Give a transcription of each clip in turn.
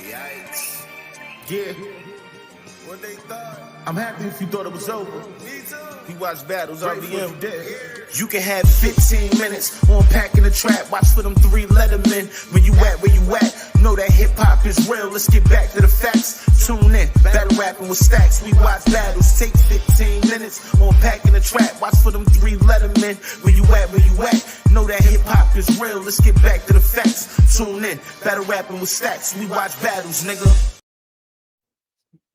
Yikes. Yeah. What they thought? I'm happy if you thought it was over. Me too. Wewatchbattles, RBM dead. You can have 15 minutes on packing the trap. Watch for them 3 Lettermen. When you at, where you at? Know that hip hop is real. Let's get back to the facts. Tune in, battle rapping with Stakkz. Wewatchbattles. Take 15 minutes on packing the trap. Watch for them 3 Lettermen. Where you at, where you at? Know that hip hop is real. Let's get back to the facts. Tune in, battle rapping with Stakkz. Wewatchbattles, nigga.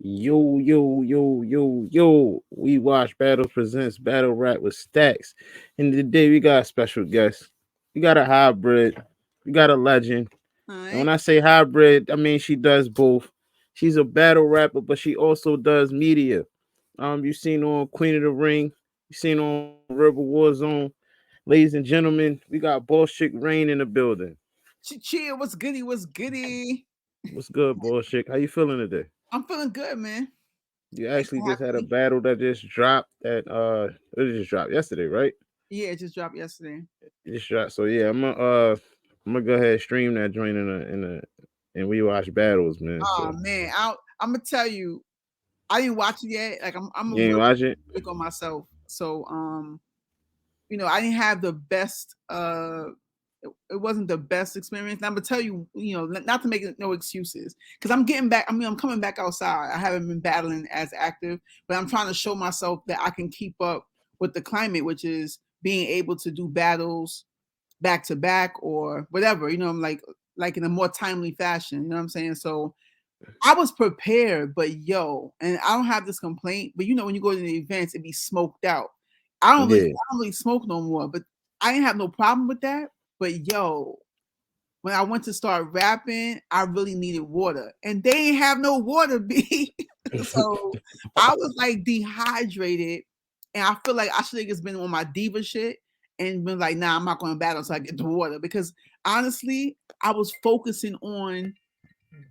Yo, Wewatchbattles presents Battle Rap with Stakkz. And today we got a special guest. We got a hybrid. We got a legend. Right. And when I say hybrid, I mean she does both. She's a battle rapper, but she also does media. You've seen on Queen of the Ring. You've seen on Rebel Warzone. Ladies and gentlemen, we got Bosschick Raine in the building. Cheer, what's goody? What's goody? What's good, Bosschick? How you feeling today? I'm feeling good, man. You actually just had a battle that just dropped it just dropped yesterday, right? Yeah, it just dropped yesterday. It just dropped. So yeah, I'm gonna go ahead and stream that joint in Wewatchbattles, man. Oh man, I'm gonna tell you, I didn't watch it yet. Like I'm you ain't watch it? quick on myself. So I didn't have the best it wasn't the best experience. And I'm gonna tell you, not to make no excuses, because I'm getting back. I'm coming back outside. I haven't been battling as active, but I'm trying to show myself that I can keep up with the climate, which is being able to do battles back to back or whatever. Like in a more timely fashion. You know what I'm saying? So I was prepared, but and I don't have this complaint. But when you go to the events, it be smoked out. I don't really smoke no more, but I didn't have no problem with that. But when I went to start rapping, I really needed water, and they ain't have no water, B. So I was like dehydrated, and I feel like I should have just been on my diva shit and been like, nah, I'm not going to battle until I get the water, because honestly, I was focusing on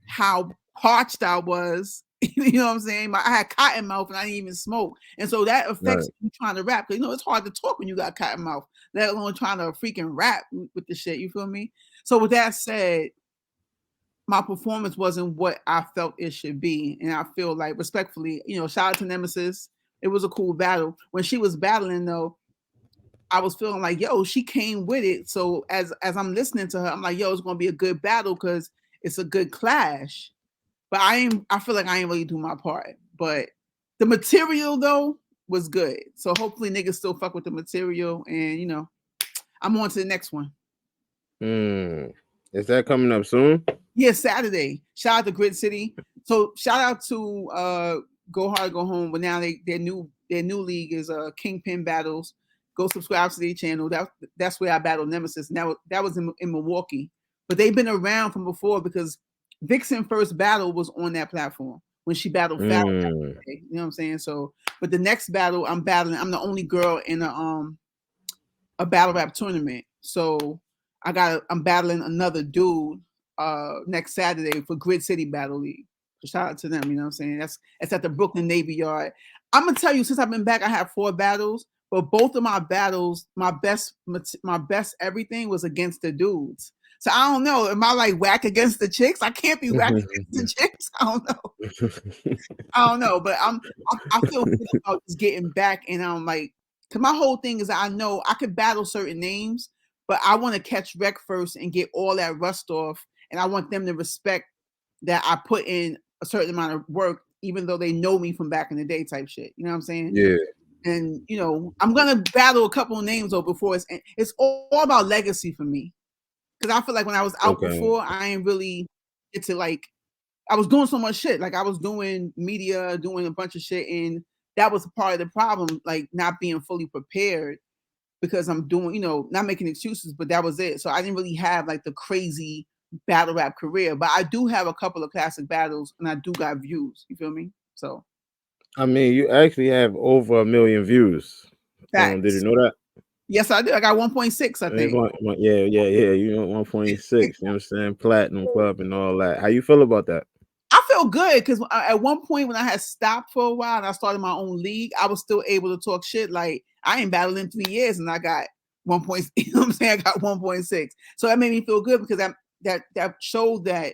how parched I was. You know what I'm saying? I had cotton mouth and I didn't even smoke. And so that affects you trying to rap. Because it's hard to talk when you got cotton mouth, let alone trying to freaking rap with the shit. You feel me? So with that said, my performance wasn't what I felt it should be. And I feel like, respectfully, shout out to Nemesis. It was a cool battle. When she was battling, though, I was feeling like, she came with it. So as I'm listening to her, I'm like, it's going to be a good battle because it's a good clash. But I feel like I ain't really do my part. But the material, though, was good. So hopefully niggas still fuck with the material. And, I'm on to the next one. Is that coming up soon? Yeah, Saturday. Shout out to Grid City. So shout out to Go Hard, Go Home. But now their new league is Kingpin Battles. Go subscribe to their channel. That's where I battled Nemesis. And that was in Milwaukee. But they've been around from before because Vixen first battle was on that platform when she battled Farrah. You know what I'm saying? So, but the next battle I'm battling, I'm the only girl in a battle rap tournament. So I'm battling another dude next Saturday for Grid City Battle League. So shout out to them. You know what I'm saying? It's at the Brooklyn Navy Yard. I'm gonna tell you, since I've been back, I have 4 battles, but both of my battles, my best everything was against the dudes. So I don't know. Am I like whack against the chicks? I can't be whack against the chicks. I don't know. But I feel good about just getting back, and I'm like, because my whole thing is I know I could battle certain names, but I want to catch wreck first and get all that rust off, and I want them to respect that I put in a certain amount of work, even though they know me from back in the day type shit. You know what I'm saying? Yeah. And I'm gonna battle a couple of names though before it's all about legacy for me. Because I feel like when I was out before, I ain't really get to I was doing so much shit. Like I was doing media, doing a bunch of shit. And that was part of the problem, like not being fully prepared because I'm doing, not making excuses, but that was it. So I didn't really have like the crazy battle rap career, but I do have a couple of classic battles and I do got views. You feel me? So. I mean, you actually have over 1 million views. Did you know that? Yes, I do. I got 1.6, I think. Yeah. You know, 1.6. You know what I'm saying? Platinum Club and all that. How you feel about that? I feel good because at one point when I had stopped for a while and I started my own league, I was still able to talk shit. Like I ain't battled in 3 years and I got 1. You know what I'm saying? I got 1.6. So that made me feel good because that showed that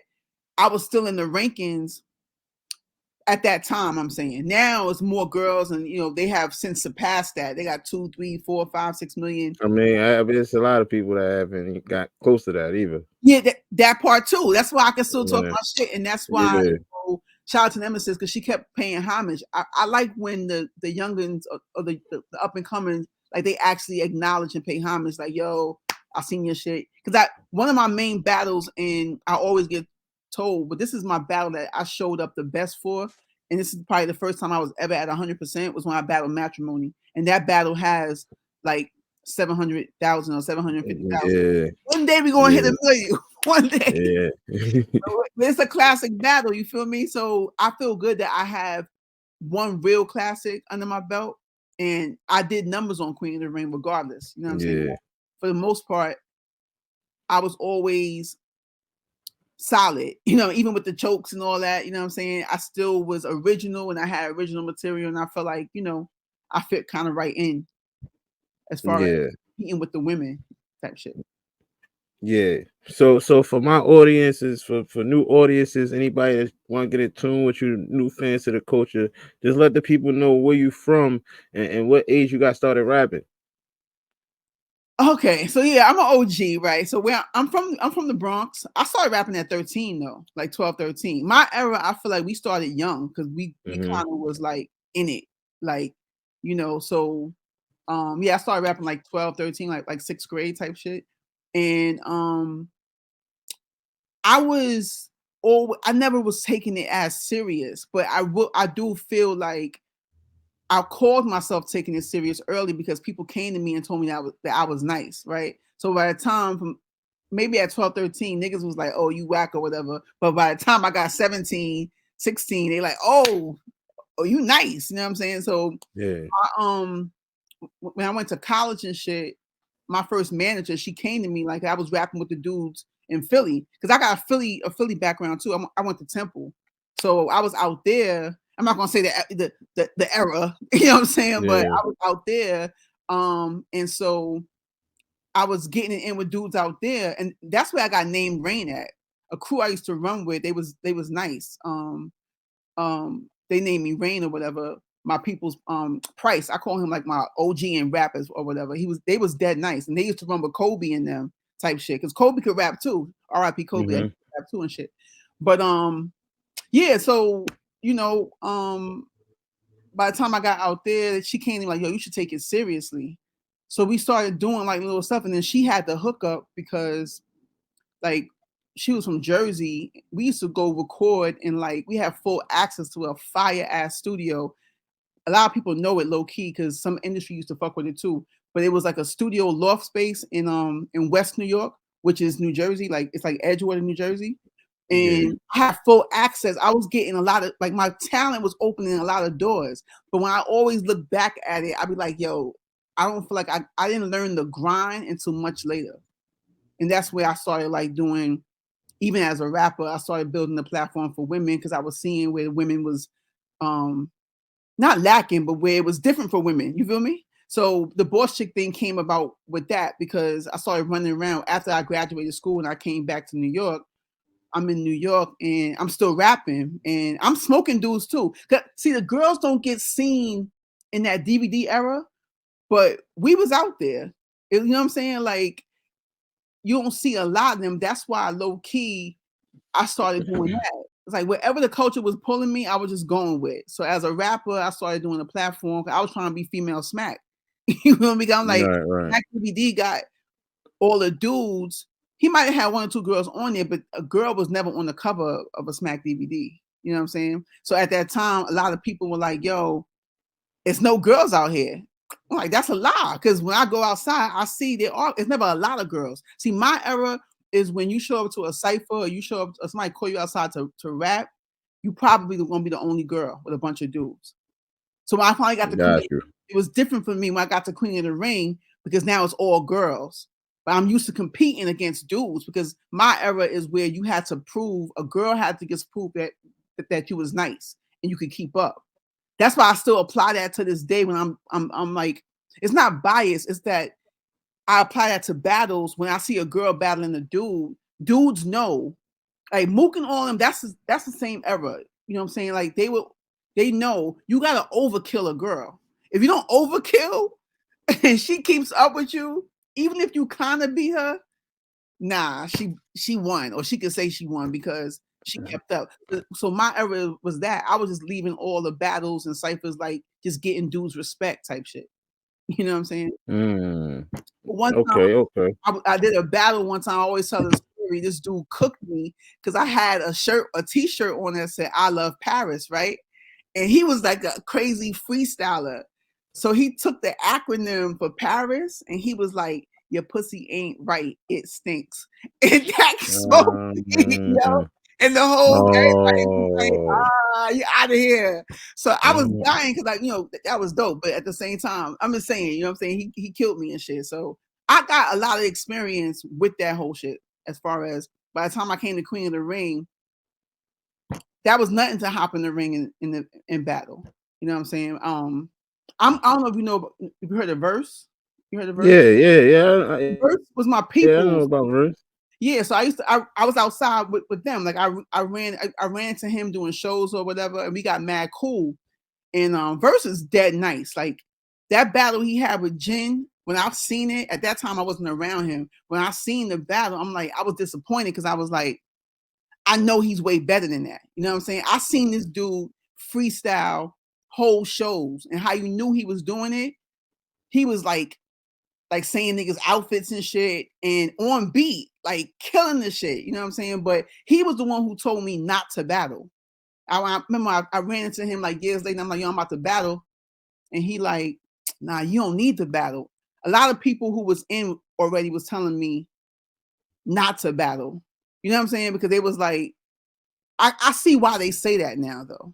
I was still in the rankings at that time. I'm saying now it's more girls, and they have since surpassed that. They got 2, 3, 4, 5, 6 million. I mean, it's a lot of people that haven't got close to that either. Yeah, that part too. That's why I can still talk my shit, and that's why shout out to Nemesis, because she kept paying homage. I like when the youngins or the up and coming, like, they actually acknowledge and pay homage. Like, yo, I seen your shit. Because one of my main battles, and I always get told, but this is my battle that I showed up the best for, and this is probably the first time I was ever at 100%, was when I battled Matrimony, and that battle has like 700,000 or 750,000. Yeah. One day we're gonna hit $1 million. One day. Yeah. So it's a classic battle, you feel me? So I feel good that I have one real classic under my belt, and I did numbers on Queen of the Ring regardless. You know what I'm saying? For the most part, I was always solid, even with the chokes and all that. You know what I'm saying? I still was original, and I had original material, and I felt like, I fit kind of right in as far as competing with the women type shit. Yeah. So for my audiences, for new audiences, anybody that want to get in tune with you, new fans to the culture, just let the people know where you from and what age you got started rapping. Okay, so yeah, I'm an OG, right? So I'm from the Bronx. I started rapping at 13 though, like 12, 13. My era, I feel like we started young because we kind of was like in it, like, so I started rapping like 12, 13, like 6th grade type shit. And I never was taking it as serious, but I do feel like I called myself taking it serious early because people came to me and told me that I was nice, right? So by the time, from maybe at 12, 13, niggas was like, oh, you whack or whatever. But by the time I got 17, 16, they like, oh, you nice. You know what I'm saying? So when I went to college and shit, my first manager, she came to me like I was rapping with the dudes in Philly, because I got a Philly background too. I went to Temple, so I was out there. I'm not gonna say the era, you know what I'm saying, but I was out there, and so I was getting it in with dudes out there, and that's where I got named Raine at. A crew I used to run with, they was nice. They named me Raine or whatever. My people's Price, I call him like my OG and rappers or whatever. They was dead nice, and they used to run with Kobe and them type shit, because Kobe could rap too. R.I.P. Kobe, rap too and shit. But so by the time I got out there, she came to me like, yo, you should take it seriously. So we started doing like little stuff, and then she had the hookup because like she was from Jersey. We used to go record, and like we have full access to a fire ass studio. A lot of people know it low key because some industry used to fuck with it too. But it was like a studio loft space in West New York, which is New Jersey. Like it's like Edgewater, New Jersey. And I had full access. I was getting a lot of, like, my talent was opening a lot of doors. But when I always look back at it, I'd be like, yo, I don't feel like I didn't learn the grind until much later. And that's where I started like doing, even as a rapper, I started building a platform for women, because I was seeing where women was not lacking, but where it was different for women. You feel me? So the boss chick thing came about with that, because I started running around after I graduated school and I came back to New York. I'm in New York and I'm still rapping and I'm smoking dudes too. See, the girls don't get seen in that DVD era, but we was out there. You know what I'm saying? Like, you don't see a lot of them. That's why low key I started doing that. It's like wherever the culture was pulling me, I was just going with. So as a rapper, I started doing a platform. I was trying to be female smack. You know what I mean? I'm like, Smack DVD got all the dudes. He might have had 1 or 2 girls on there, but a girl was never on the cover of a Smack DVD. You know what I'm saying? So at that time, a lot of people were like, yo, it's no girls out here. I'm like, that's a lie. Because when I go outside, I see it's never a lot of girls. See, my era is when you show up to a cypher, or you show up, or somebody call you outside to rap, you probably going to be the only girl with a bunch of dudes. So when I finally got it was different for me when I got to Queen of the Ring, because now it's all girls. But I'm used to competing against dudes, because my era is where you had to prove, a girl had to just prove that you was nice and you could keep up. That's why I still apply that to this day when I'm like, it's not biased, it's that I apply that to battles. When I see a girl battling a dude, dudes know Like Mook and all them, that's the same era. You know what I'm saying? Like they know you gotta overkill a girl. If you don't overkill and she keeps up with you, even if you kind of beat her, nah, she won, or she could say she won because she kept up. So my era was that I was just leaving all the battles and ciphers like just getting dudes respect type shit. You know what I'm saying? One time, I did a battle one time. I always tell the story. This dude cooked me because I had a t-shirt on that said "I love Paris," right? And he was like a crazy freestyler. So he took the acronym for Paris, and he was like, "Your pussy ain't right, it stinks." And that smoked me, yo. And the whole everybody was like, you out of here. So I was dying because like, that was dope. But at the same time, I'm just saying, you know what I'm saying? He killed me and shit. So I got a lot of experience with that whole shit. As far as by the time I came to Queen of the Ring, that was nothing to hop in the ring in battle. You know what I'm saying? I don't know if you heard of Verse. You heard of Verse? Yeah. Verse was my people. Yeah, I know about Verse. Yeah, so I was outside with them. Like I ran into him doing shows or whatever, and we got mad cool. And Verse is dead nice. Like that battle he had with Jin, when I've seen it, at that time I wasn't around him. When I seen the battle, I'm like, I was disappointed because I was like, I know he's way better than that. You know what I'm saying? I seen this dude freestyle whole shows, and how you knew he was doing it. He was like saying niggas outfits and shit and on beat, like killing the shit. You know what I'm saying? But he was the one who told me not to battle. I remember I ran into him like years later. I'm like, yo, I'm about to battle. And he like, nah, you don't need to battle. A lot of people who was in already was telling me not to battle. You know what I'm saying? Because they was like, I see why they say that now though.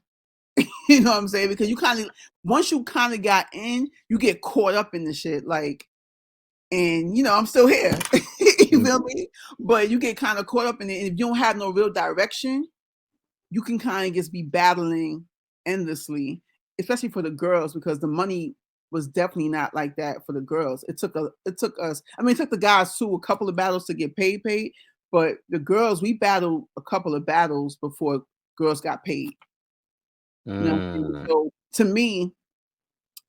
You know what I'm saying? Because you once you kind of got in, you get caught up in the shit. Like, and I'm still here. You feel me? But you get kind of caught up in it. And if you don't have no real direction, you can kind of just be battling endlessly, especially for the girls, because the money was definitely not like that for the girls. It took us. I mean, it took the guys too a couple of battles to get paid, but the girls, we battled a couple of battles before girls got paid. So to me,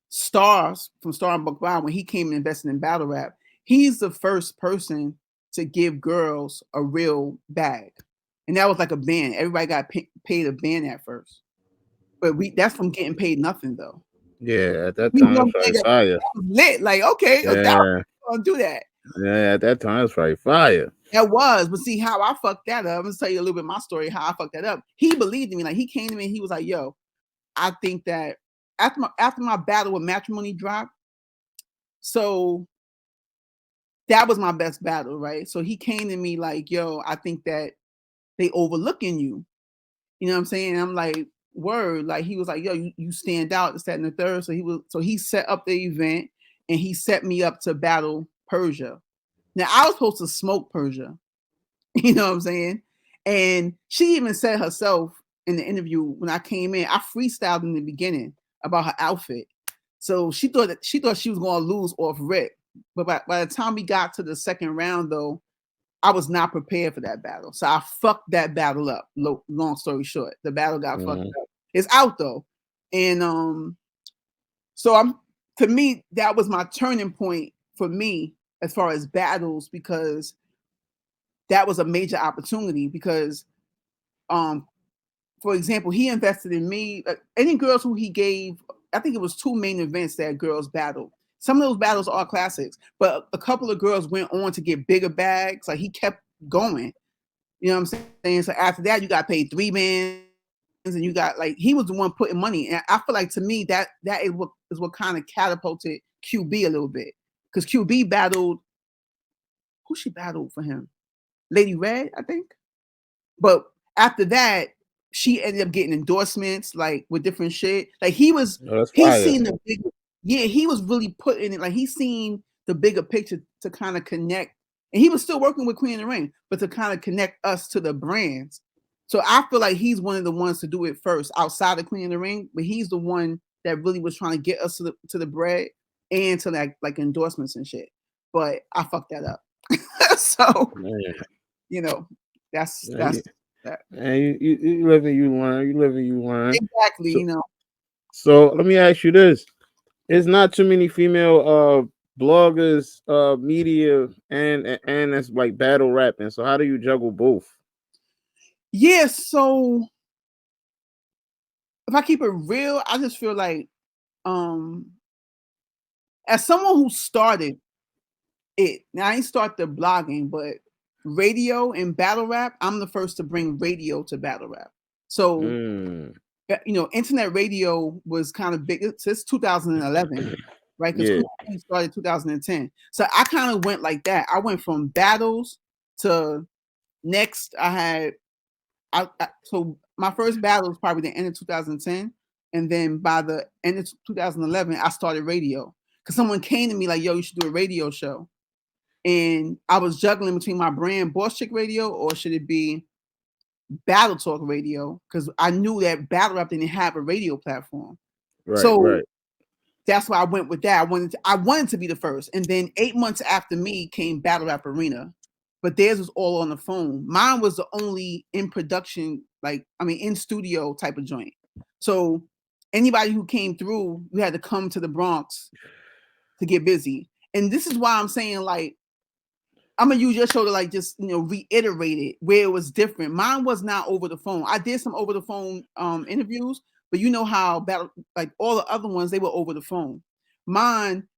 Stars from Star and Buck Wild, when he came and invested in battle rap, he's the first person to give girls a real bag. And that was like a band. Everybody got paid a band at first. But that's from getting paid nothing though. Yeah, at that time it was fire. Lit. Like, okay, yeah. I'll do that. Yeah, at that time it was probably fire. That was, but see how I fucked that up. I'm gonna tell you a little bit of my story, how I fucked that up. He believed in me. Like he came to me and he was like, yo, I think that after my battle with Matrimony dropped, so that was my best battle, right? So he came to me like, yo, I think that they overlooking you. You know what I'm saying? And I'm like, word. Like he was like, yo, you stand out, this, that, and the third. So he set up the event and he set me up to battle Persia. Now I was supposed to smoke Persia. You know what I'm saying? And she even said herself in the interview when I came in, I freestyled in the beginning about her outfit. So she thought she was going to lose off rip. But by the time we got to the second round, though, I was not prepared for that battle. So I fucked that battle up. Long story short, the battle got fucked up. It's out though. And so to me, that was my turning point for me as far as battles, because that was a major opportunity. Because for example, he invested in me. Any girls who he gave, I think it was 2 main events that girls battled. Some of those battles are classics, but a couple of girls went on to get bigger bags. Like he kept going. You know what I'm saying? So after that, you got paid 3 bands, and you got he was the one putting money. And I feel like to me that is what kind of catapulted QB a little bit, because QB battled. Who she battled for him? Lady Red, I think. But after that, she ended up getting endorsements with different shit. Like he seen the big. Yeah, he was really putting it, like he seen the bigger picture to kind of connect. And he was still working with Queen of the Ring, but to kind of connect us to the brands. So I feel like he's one of the ones to do it first outside of Queen of the Ring, but he's the one that really was trying to get us to the bread and to like endorsements and shit. But I fucked that up. So, that's And you live and you learn. You live and you learn. Exactly, So, you know. so let me ask you this: it's not too many female bloggers, media, and it's like battle rapping. So how do you juggle both? Yeah, so if I keep it real, I just feel like as someone who started it, now I ain't start the blogging, but radio and battle rap, I'm the first to bring radio to battle rap. So you know, internet radio was kind of big since 2011, right? Because Yeah. started 2010. So I kind of went like that. I went from battles to next. So my first battle was probably the end of 2010, and then by the end of 2011, I started radio because someone came to me like, "Yo, you should do a radio show," and I was juggling between my brand Bosschick Radio or should it be Battle Talk Radio because I knew that battle rap didn't have a radio platform. So that's why I went with that. I wanted to be the first. And then 8 months after me came Battle Rap Arena. But theirs was all on the phone. Mine was the only in production, in studio type of joint. So anybody who came through, you had to come to the Bronx to get busy. And this is why I'm saying, like, I'm gonna use your show to like just reiterate it where it was different. Mine was not over the phone. I did some over the phone interviews, but you know how battle like all the other ones they were over the phone. Mine,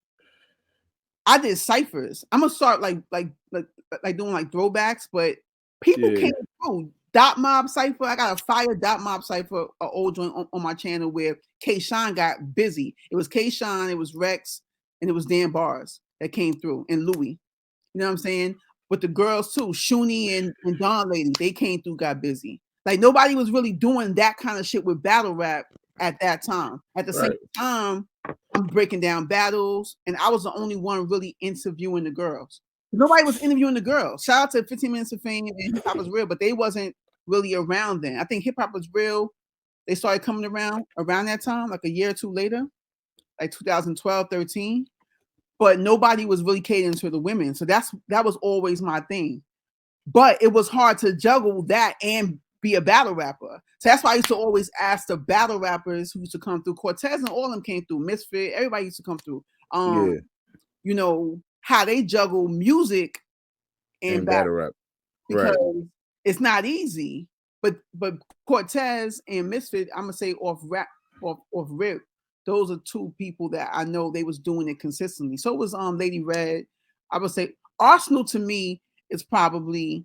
I did ciphers. I'm gonna start like doing like throwbacks, but people came through. Dot Mob Cipher. I got a fire Dot Mob Cipher, an old joint on my channel where K Shine got busy. It was K Shine, it was Rex, and it was Dan Bars that came through, and Louis. You know what I'm saying? With the girls too, Shuni and Dawn Lady, they came through, got busy. Like nobody was really doing that kind of shit with battle rap at that time. At the same time, I'm breaking down battles, and I was the only one really interviewing the girls. Nobody was interviewing the girls. Shout out to 15 Minutes of Fame and Hip Hop Was Real, but they wasn't really around then. I think Hip Hop Was Real, they started coming around that time, like a year or two later, like 2012, 13. But nobody was really catering to the women. So that was always my thing. But it was hard to juggle that and be a battle rapper. So that's why I used to always ask the battle rappers who used to come through. Cortez and all of them came through. Misfit, everybody used to come through. You know, how they juggle music and battle rap. Because it's not easy. But Cortez and Misfit, I'm gonna say off rip. Those are two people that I know they was doing it consistently. So it was Lady Red. I would say Arsenal to me is probably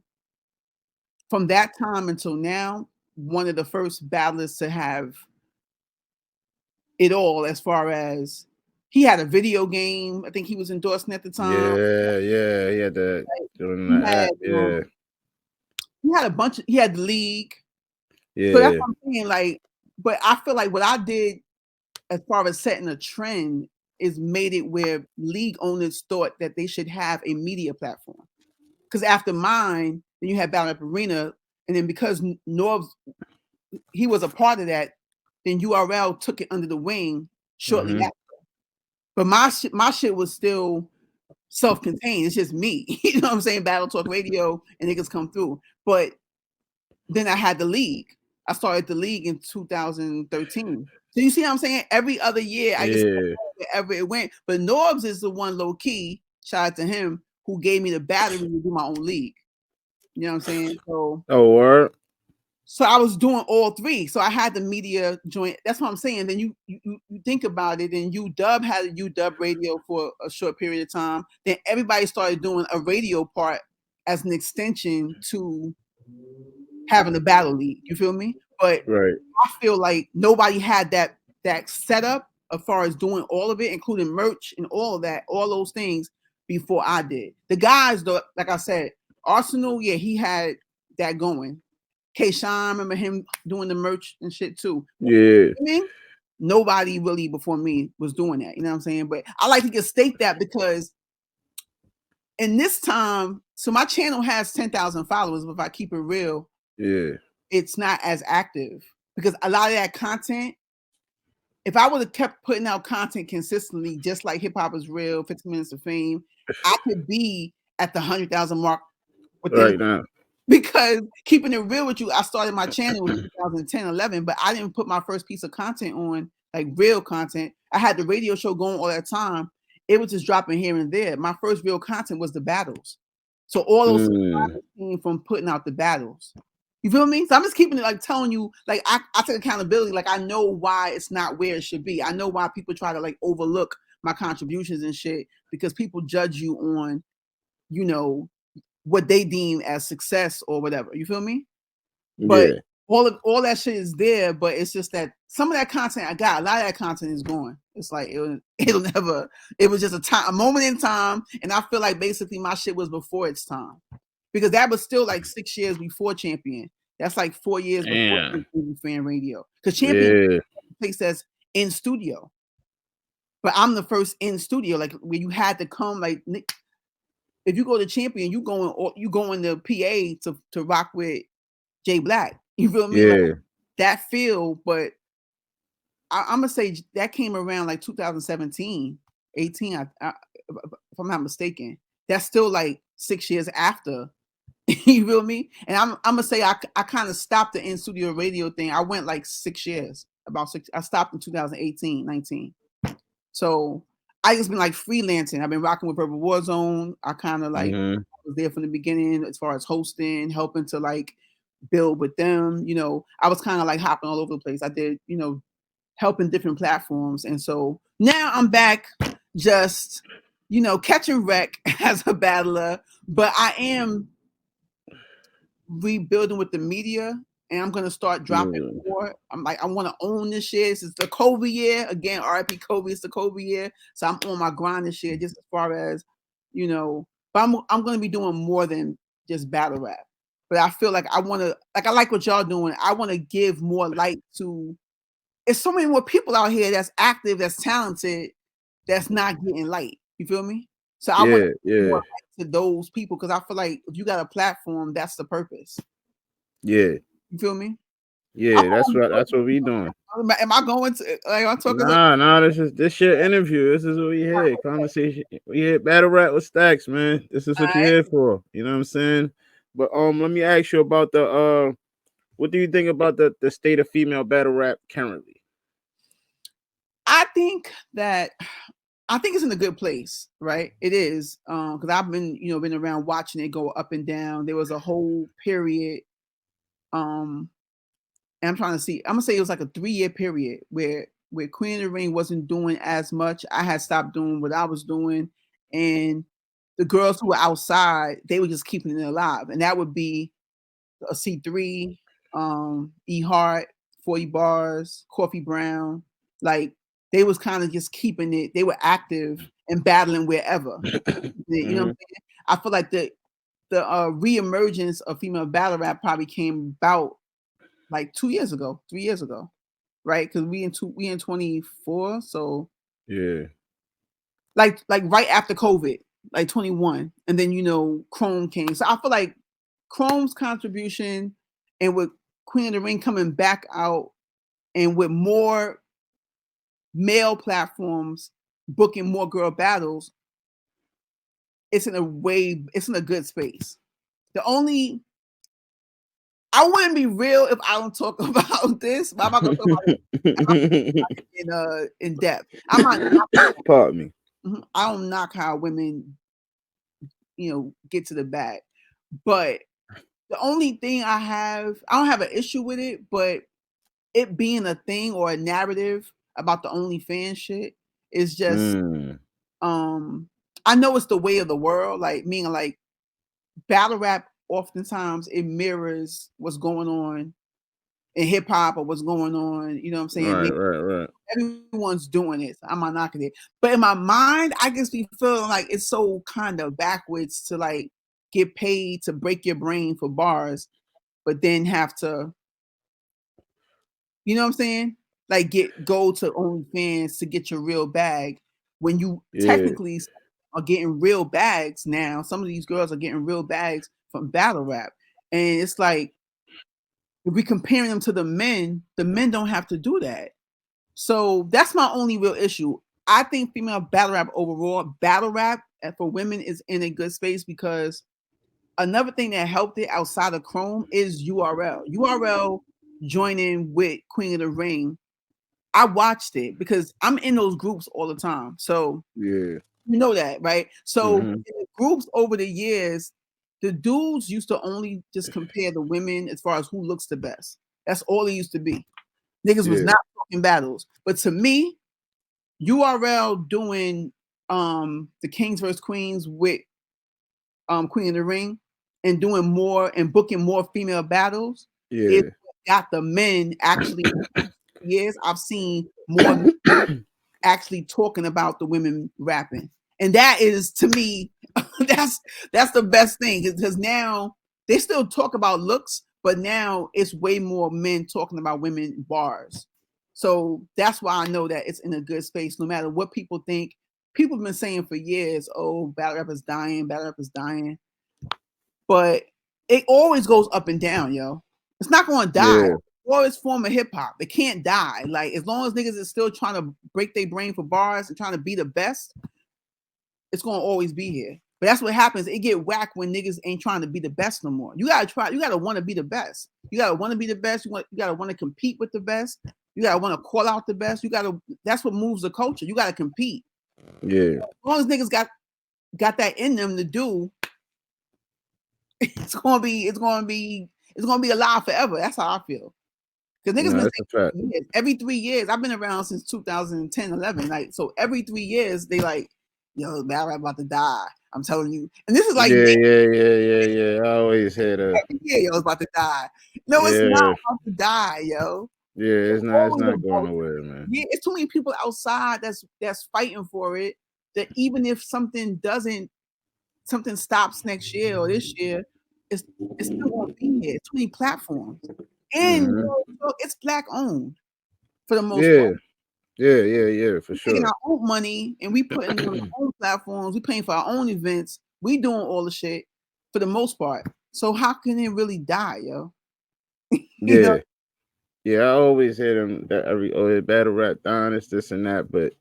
from that time until now one of the first battlers to have it all as far as he had a video game. I think he was endorsing at the time. Yeah. He had that. He had a bunch of, he had the league. Yeah. So that's what I'm saying. Like, but I feel like what I did as far as setting a trend is made it where league owners thought that they should have a media platform. Because after mine, then you had Battle Rap Arena, and then because Norbs, he was a part of that, then URL took it under the wing shortly after. But my shit was still self-contained. It's just me. You know what I'm saying? Battle Talk Radio and niggas come through. But then I had the league. I started the league in 2013. So you see what I'm saying? Every other year, I just wherever it went. But Norbs is the one low key, shout out to him, who gave me the battery to do my own league. You know what I'm saying? So So I was doing all three. So I had the media joint. That's what I'm saying. Then you think about it, and UW had a UW radio for a short period of time. Then everybody started doing a radio part as an extension to having a battle league. You feel me? But I feel like nobody had that setup as far as doing all of it, including merch and all of that, all those things before I did. The guys, though, like I said, Arsenal, yeah, he had that going. K-Shine, remember him doing the merch and shit too. Yeah. I mean, nobody really before me was doing that. You know what I'm saying? But I like to just state that because in this time, so my channel has 10,000 followers, but if I keep it real, it's not as active because a lot of that content, if I would have kept putting out content consistently, just like Hip Hop Is Real, 15 Minutes of Fame, I could be at the 100,000 mark right now. Because keeping it real with you, I started my channel in 2010, 11, but I didn't put my first piece of content on, like real content. I had the radio show going all that time. It was just dropping here and there. My first real content was the battles. So all those subscribers came from putting out the battles. You feel me? So I'm just keeping it like telling you, like I take accountability. Like I know why it's not where it should be. I know why people try to like overlook my contributions and shit because people judge you on, you know, what they deem as success or whatever. You feel me? But all that shit is there, but it's just that some of that content I got, a lot of that content is gone. It's like it'll never. It was just a moment in time, and I feel like basically my shit was before its time because that was still like 6 years before Champion. That's like 4 years before Fan Radio because Champion place that's in studio, but I'm the first in studio. Like where you had to come like. If you go to Champion, you going to PA to rock with Jay Black. You feel me? Like, that feel, but I'm gonna say that came around like 2017, 18. If I'm not mistaken, that's still like 6 years after. You feel me? And I'm gonna say I kind of stopped the in studio radio thing. I went like 6 years, about 6. I stopped in 2018, 19. So I just been like freelancing. I've been rocking with Purple Warzone. I kind of like was there from the beginning as far as hosting, helping to like build with them. You know, I was kind of like hopping all over the place. I did, you know, helping different platforms. And so now I'm back just, you know, catching wreck as a battler, but I am rebuilding with the media. And I'm gonna start dropping more. I'm like, I want to own this shit. This is the Kobe year again. RIP Kobe. It's the Kobe year, so I'm on my grind this year. Just as far as, you know, but I'm gonna be doing more than just battle rap. But I feel like I want to, like I like what y'all doing. I want to give more light to. There's so many more people out here that's active, that's talented, that's not getting light. You feel me? So I want to give more light to those people because I feel like if you got a platform, that's the purpose. Yeah. You feel me? Yeah, that's what we doing. Am I going to like I'm talking? Nah, this your interview. This is what we here. Conversation. We here battle rap with Stakkz, man. This is what you're here for. You know what I'm saying? But let me ask you about the what do you think about the state of female battle rap currently? I think it's in a good place, right? It is. Because I've been around watching it go up and down. There was a whole period. And I'm trying to see. I'm gonna say it was like a 3-year period where Queen of the Ring wasn't doing as much. I had stopped doing what I was doing, and the girls who were outside, they were just keeping it alive. And that would be a C3, E Hart, 40 Bars, Coffee Brown. Like they was kind of just keeping it. They were active and battling wherever. You know what I'm saying? I feel like the reemergence of female battle rap probably came about like 3 years ago, right? Because we in 24, so yeah, like right after COVID, like 21, and then Chrome came. So I feel like Chrome's contribution and with Queen of the Ring coming back out and with more male platforms booking more girl battles, it's in a good space. I wouldn't be real if I don't talk about this, but I'm not gonna talk about it in depth. I'm not. Pardon me. I don't knock how women, get to the bag, but the only thing I don't have an issue with it, but it being a thing or a narrative about the OnlyFans shit is just, I know it's the way of the world, like meaning like battle rap. Oftentimes it mirrors what's going on in hip hop or what's going on, you know what I'm saying? Right. Everyone's doing it. I'm not knocking it. But in my mind, I just be feeling like it's so kind of backwards to like get paid to break your brain for bars, but then have to, you know what I'm saying? Like go to OnlyFans to get your real bag when you technically are getting real bags now. Some of these girls are getting real bags from battle rap. And it's like, if we comparing them to the men don't have to do that. So that's my only real issue. I think female battle rap overall, battle rap for women is in a good space because another thing that helped it outside of Chrome is URL. URL joining with Queen of the Ring. I watched it because I'm in those groups all the time. So Yeah. you know that, right? So in the groups over the years, the dudes used to only just compare the women as far as who looks the best. That's all it used to be. Niggas was not talking battles. But to me, URL doing the Kings versus Queens with Queen of the Ring and doing more and booking more female battles is what got the men actually years I've seen more men actually talking about the women rapping. And that is to me, that's the best thing because now they still talk about looks, but now it's way more men talking about women bars. So that's why I know that it's in a good space, no matter what people think. People have been saying for years, oh, battle rap is dying, battle rap is dying. But it always goes up and down, yo. It's not going to die. Yeah. Always form of hip hop. It can't die. Like as long as niggas is still trying to break their brain for bars and trying to be the best, it's gonna always be here. But that's what happens. It get whacked when niggas ain't trying to be the best no more. You gotta try. You gotta want to be the best. You gotta want to be the best. You gotta want to compete with the best. You gotta want to call out the best. You gotta. That's what moves the culture. You gotta compete. Yeah. As long as niggas got that in them to do, it's gonna be alive forever. That's how I feel. Because niggas been saying years, every 3 years. I've been around since 2010, 11. Like so, every 3 years they like, yo, battle rap about to die. I'm telling you. And this is like Yeah. I always had a yo, it's about to die. No, it's not about to die, yo. Yeah, it's not going nowhere, man. Yeah, it's too many people outside that's fighting for it. That even if something stops next year or this year, it's still gonna be here. Too many platforms. And it's black owned for the most part. Yeah, for sure. Taking our own money and we putting it on our own platforms. We paying for our own events. We doing all the shit for the most part. So how can it really die, yo? You know? Yeah. I always hear them that battle rap dying, it's this and that, but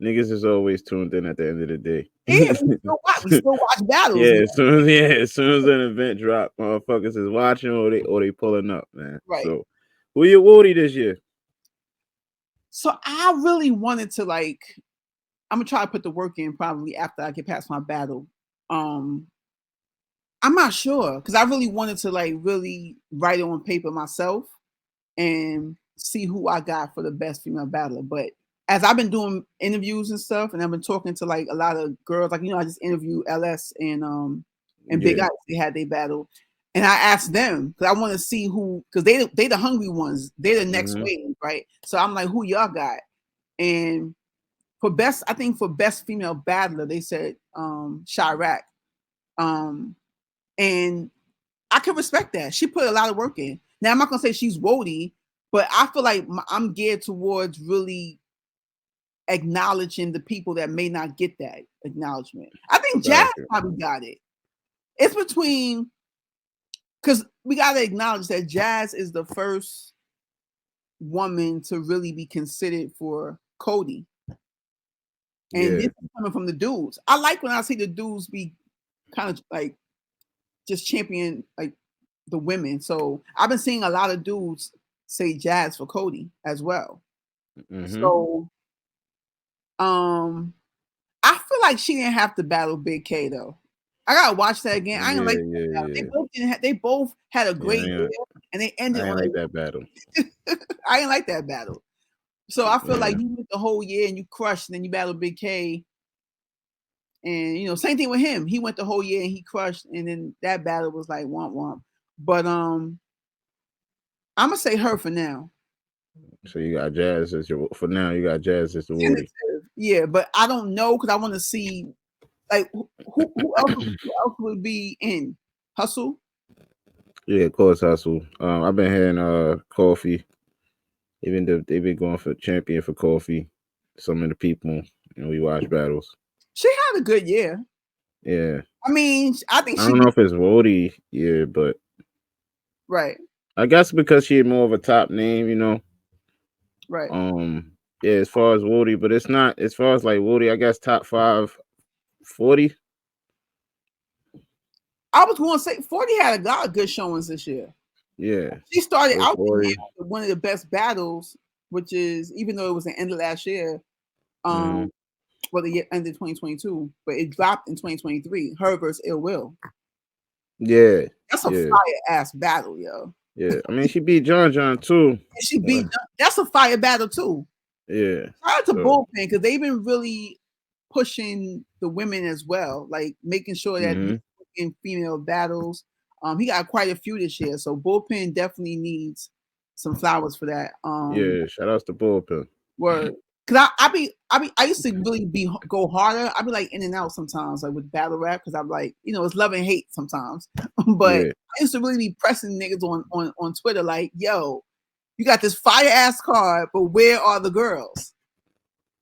niggas is always tuned in at the end of the day. Yeah, we still watch battles. Yeah, as soon as an event drop, motherfuckers is watching or they pulling up, man. Right. So who your Woody this year? So I really wanted to I'm gonna try to put the work in probably after I get past my battle. I'm not sure because I really wanted to really write it on paper myself and see who I got for the best female battler. But as I've been doing interviews and stuff, and I've been talking to a lot of girls, I just interviewed LS and Big Ice. They had their battle, and I asked them because I want to see who, because they the hungry ones, they're the next wave, right? So I'm like, who y'all got? And for best female battler, they said Chirac, and I can respect that. She put a lot of work in. Now I'm not gonna say she's woody, but I feel like I'm geared towards really acknowledging the people that may not get that acknowledgement. I think Jazz probably got it. It's between, because we got to acknowledge that Jazz is the first woman to really be considered for Cody. And this is coming from the dudes. I like when I see the dudes be kind of just champion the women. So I've been seeing a lot of dudes say Jazz for Cody as well. So I feel like she didn't have to battle Big K though. I gotta watch that again. I ain't They both had a great year, and they ended on that battle. I ain't like that battle. So I feel like you went the whole year and you crushed, and then you battled Big K. And same thing with him. He went the whole year and he crushed, and then that battle was like womp womp. But I'm gonna say her for now. So you got Jazz as your for now. You got Jazz as the Woody. Yeah, but I don't know because I want to see who else would be in Hustle. Yeah, of course, Hustle. I've been hearing Coffee. Even though they've been going for champion for Coffee. Some of the people, we watch battles. She had a good year. Yeah. I mean, I think I don't know if it's Woody, but right. I guess because she's more of a top name, Right. Yeah, as far as Woody, but it's not as far as Woody, I guess top 5 40. I was going to say 40 had a lot of good showings this year. Yeah. She started out the 40. year with one of the best battles, which is, even though it was the end of last year, well, the year ended 2022, but it dropped in 2023. Her versus Ill Will. Yeah. That's a yeah. fire ass battle, yo. Yeah. I mean, she beat John too. And she beat. That's a fire battle too. Yeah. Shout out to Bullpen because they've been really pushing the women as well, like making sure that he's in female battles. He got quite a few this year, so Bullpen definitely needs some flowers for that. Yeah, shout outs to Bullpen. Word. Cause I used to really go harder. I'd be like in and out sometimes, like with battle rap, because I'm like, it's love and hate sometimes. But I used to really be pressing niggas on Twitter, like, yo, you got this fire ass card, but where are the girls?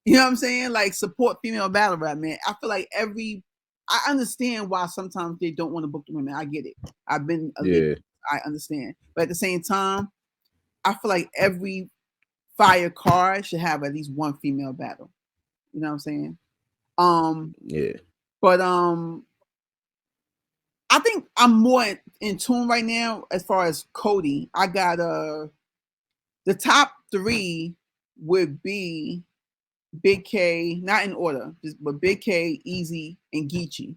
You know what I'm saying? Like, support female battle rap, man. I feel like I understand why sometimes they don't want to book the women. I get it. I've been I understand. But at the same time, I feel like every fire card should have at least one female battle. You know what I'm saying? But I think I'm more in tune right now as far as Cody. I got the top 3 would be Big K, not in order, but Big K, Easy, and Geechee.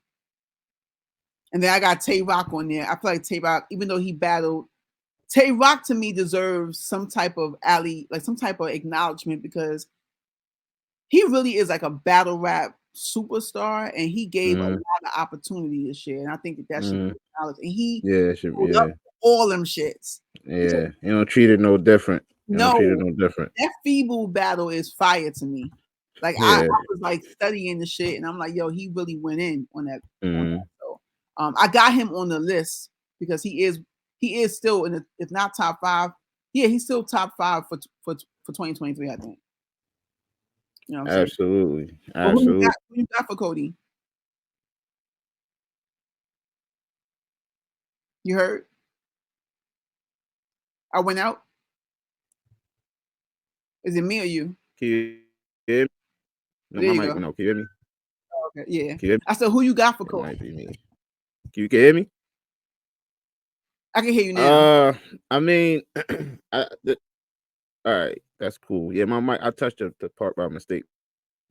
And then I got Tay Rock on there. I feel like Tay Rock, even though he battled, Tay Rock to me deserves some type of some type of acknowledgement, because he really is like a battle rap superstar, and he gave a lot of opportunity this year. And I think that should be acknowledged. And he pulled up all them shits. Yeah, he don't treat it no different. That Feeble battle is fire to me. Like I was like studying the shit, and I'm like, yo, he really went in on that. So, I got him on the list because he is still in the, if not top 5, he's still top 5 for 2023, I think. You know what I'm Absolutely. saying? Absolutely. Who you got for Cody? You heard? I went out. Is it me or you? Can you hear me? No, there my you mic, go. no, can you hear me? Okay, yeah. Can you hear me? I said, who you got for It Cody? might be me. You can hear me? I can hear you now. I mean, all right, that's cool. Yeah, my mic, I touched the part by mistake.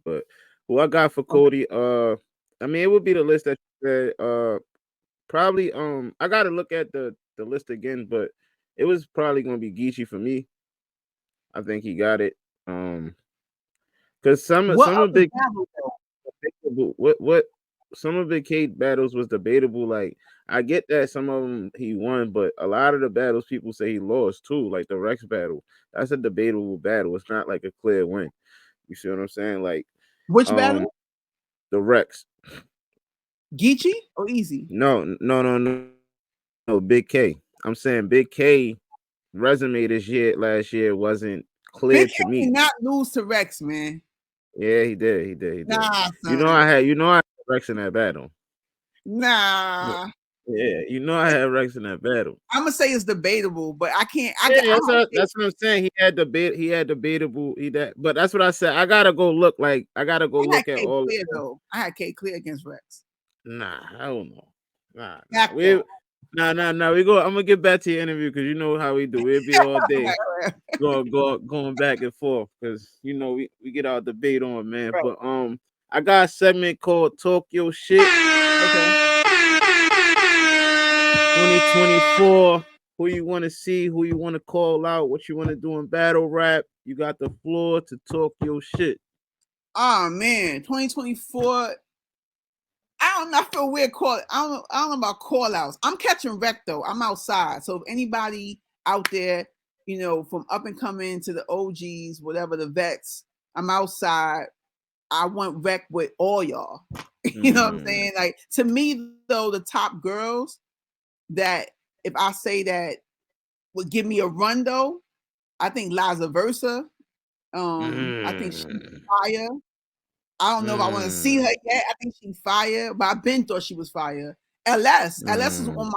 But who I got for Cody, I mean, it would be the list that you said. Probably, I gotta look at the list again, but it was probably gonna be Geechee for me. I think he got it. Because some of Big some of Big K battles was debatable. Like, I get that some of them he won, but a lot of the battles people say he lost too. Like the Rex battle, that's a debatable battle. It's not like a clear win. You see what I'm saying? Like, which battle? The Rex. Geechee or Easy? No, Big K. I'm saying Big K resume last year wasn't clear to me. Big K did not lose to Rex, man. Yeah, he did. Nah, son. You know I had Rex in that battle. Nah. Yeah, I had Rex in that battle. I'm gonna say it's debatable, but I can't. That's what I'm saying. He had debatable. But that's what I said. I gotta go look. Like, I gotta go look at all. Clear, though. I had K Clear against Rex. Nah, I don't know. Nah. No. We go. I'm gonna get back to your interview because you know how we do. We'll be all day going back and forth because we get our debate on, man. Right. But I got a segment called Talk Your Shit. Okay. 2024. Who you want to see? Who you want to call out? What you want to do in battle rap? You got the floor to talk your shit. Oh man, 2024. I don't know. I feel weird. I don't know about call outs. I'm catching wreck though. I'm outside. So if anybody out there, from up and coming to the OGs, whatever, the vets, I'm outside. I want wreck with all y'all. You know what I'm saying? Like, to me though, the top girls that, if I say that, would give me a run though, I think Liza Versa. I think she's fire. I don't know if I want to see her yet. I think she's fire, but I've been thought she was fire. LS is on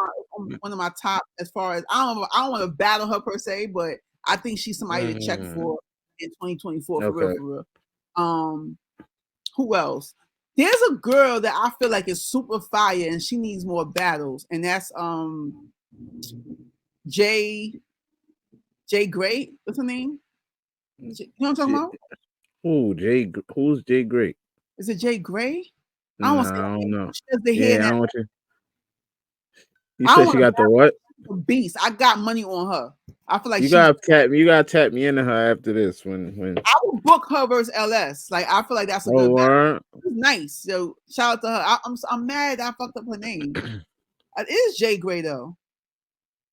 one of my top, as far as I don't want to battle her per se, but I think she's somebody to check for in 2024 for real. Who else? There's a girl that I feel like is super fire and she needs more battles, and that's Jay Gray. What's her name? You know what I'm talking about? Who's Jay Great? Is it Jay Gray? I No, don't want to say I don't know. she has the hair. Yeah, I That, don't want you. You I don't said she want got the what? to beast. I got money on her. I feel like You gotta tap me into her after this when I would book her versus LS. Like I feel like that's a good battle. She's nice. So shout out to her. I'm mad I fucked up her name. It is Jay Gray though.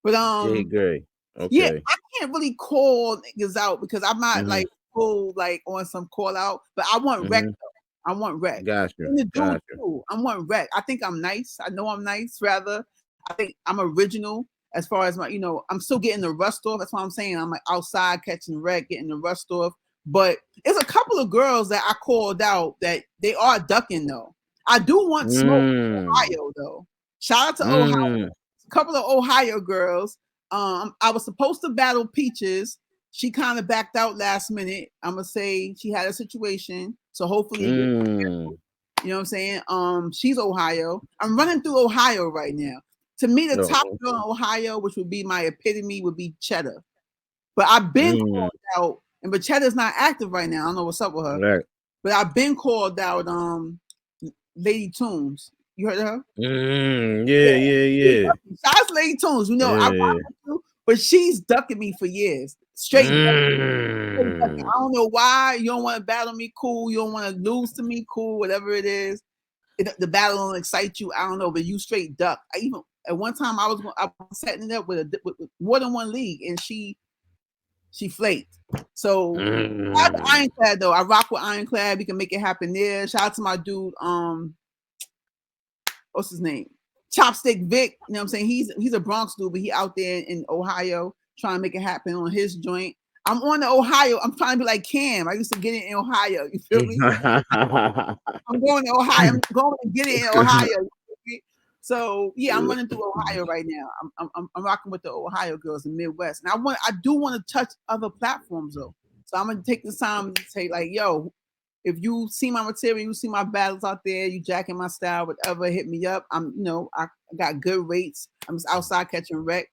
But Jay Gray. Okay. Yeah, I can't really call niggas out because I'm not like full like on some call out, but I want rec though. I want rec. Gotcha. I want rec. I think I'm nice. I know I'm nice, rather. I think I'm original as far as my, I'm still getting the rust off. That's why I'm saying I'm like outside catching rec, getting the rust off. But it's a couple of girls that I called out that they are ducking though. I do want smoke in Ohio though. Shout out to Ohio. A couple of Ohio girls. I was supposed to battle Peaches. She kind of backed out last minute. I'm gonna say she had a situation. So hopefully, you know what I'm saying? She's Ohio. I'm running through Ohio right now. To me, the top girl in Ohio, which would be my epitome, would be Cheddar. But I've been called out, but Cheddar's not active right now. I don't know what's up with her. Right. But I've been called out, Lady Tunes. You heard of her? Yeah. Shout Lady Tunes, I rock her, but she's ducking me for years. Straight ducking. I don't know why. You don't want to battle me, cool. You don't want to lose to me, cool. Whatever it is, the battle don't excite you. I don't know, but you straight duck. At one time I was setting it up with more than one league, and she flaked. So shout out to Ironclad though. I rock with Ironclad. We can make it happen there. Shout out to my dude, what's his name? Chopstick Vic. You know what I'm saying? He's a Bronx dude, but he out there in Ohio trying to make it happen on his joint. I'm on the Ohio. I'm trying to be like Cam. I used to get it in Ohio. You feel me? I'm going to Ohio. I'm going to get it in Ohio. So yeah, I'm running through Ohio right now. I'm rocking with the Ohio girls in Midwest, and I do want to touch other platforms though. So I'm gonna take the time to say like, yo, if you see my material, you see my battles out there, you jacking my style, whatever, hit me up. I got good rates. I'm just outside catching wreck,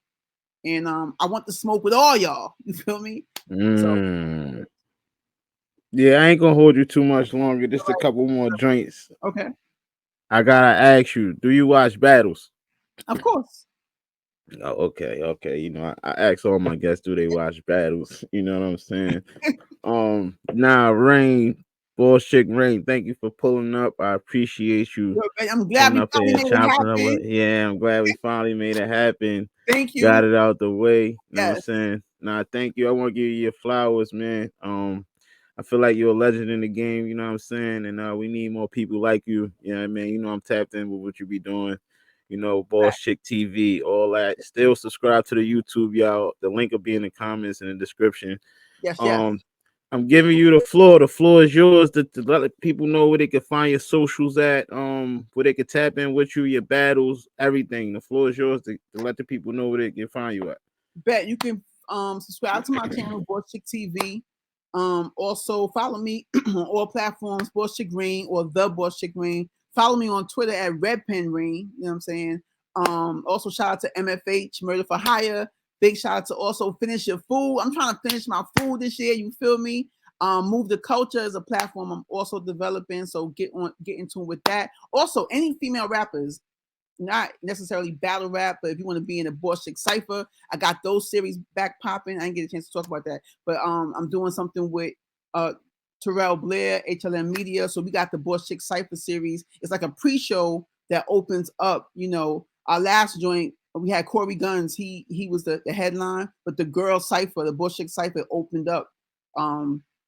and I want to smoke with all y'all. You feel me? So, yeah, I ain't gonna hold you too much longer. Just a couple more joints. Okay. I gotta ask you, do you watch battles? Of course. Oh, okay. I ask all my guests, do they watch battles? You know what I'm saying? Raine, Bosschick Raine, thank you for pulling up. I appreciate you. I'm glad we finally made it happen. Yeah, I'm glad we finally made it happen. Thank you. Got it out the way. You know what I'm saying? Nah, thank you. I want to give you your flowers, man. I feel like you're a legend in the game, you know what I'm saying? And we need more people like you. You know what I mean? You know, I'm tapped in with what you be doing. You know, Bosschick TV, all that. Still subscribe to the YouTube, y'all. The link will be in the comments and the description. Yes. I'm giving you the floor. The floor is yours to let people know where they can find your socials at, where they can tap in with you, your battles, everything. The floor is yours to let the people know where they can find you at. Bet you can subscribe to my channel, Bosschick TV. Also follow me on all platforms, Bosschick Raine or the Bosschick Raine. Follow me on Twitter at RedPenRaine. You know what I'm saying? Also shout out to MFH, Murder for Hire. Big shout out to also Finish Your Food. I'm trying to finish my food this year. You feel me? Move the Culture is a platform I'm also developing. So get in tune with that. Also, any female rappers, not necessarily battle rap, but if you want to be in a Bosschick Cypher, I got those series back popping. I didn't get a chance to talk about that, but I'm doing something with Terrell Blair, HLM Media. So we got the Bosschick Cypher series. It's like a pre-show that opens up, our last joint. We had Corey Guns. He was the headline, but the girl Cypher, the Bosschick Cypher opened up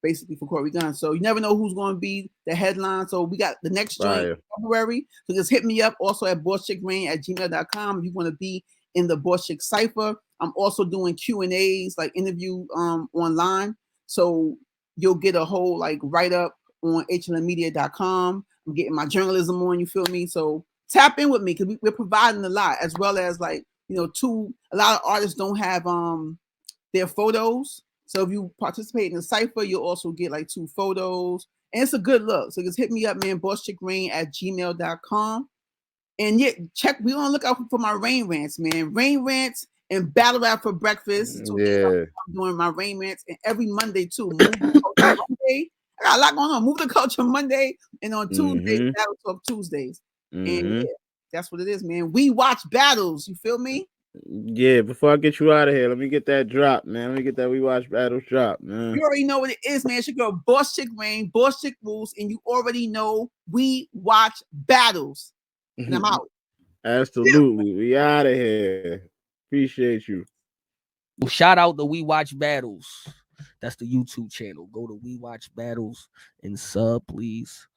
basically for Corey Guns. So you never know who's going to be the headline. So we got the next joint in February. So just hit me up also at BossChickRaine@gmail.com if you want to be in the Bosschick Cypher. I'm also doing Q&As, like interview online. So you'll get a whole like write-up on HLMmedia.com. I'm getting my journalism on, you feel me? So tap in with me because we're providing a lot, as well as like, a lot of artists don't have their photos. So if you participate in the cypher, you'll also get like 2 photos And it's a good look. So just hit me up, man, BossChickRaine@gmail.com. And yeah, we on the lookout for my rain rants, man. Rain rants and battle rap for breakfast. Yeah. I'm doing my rain rants, and every Monday too. Move the Culture Monday. I got a lot going on. Move the Culture Monday, and on Tuesdays, Battle Talk Tuesdays. And yeah, that's what it is, man. We watch battles. You feel me? Yeah, before I get you out of here, let me get that drop, man. Let me get that We Watch Battles drop, man. You already know what it is, man. It's your girl, Boss Chick Raine, Boss Chick Rules, and you already know we watch battles. And I'm out. Absolutely. Yeah. We out of here. Appreciate you. Well, shout out to We Watch Battles. That's the YouTube channel. Go to We Watch Battles and sub, please.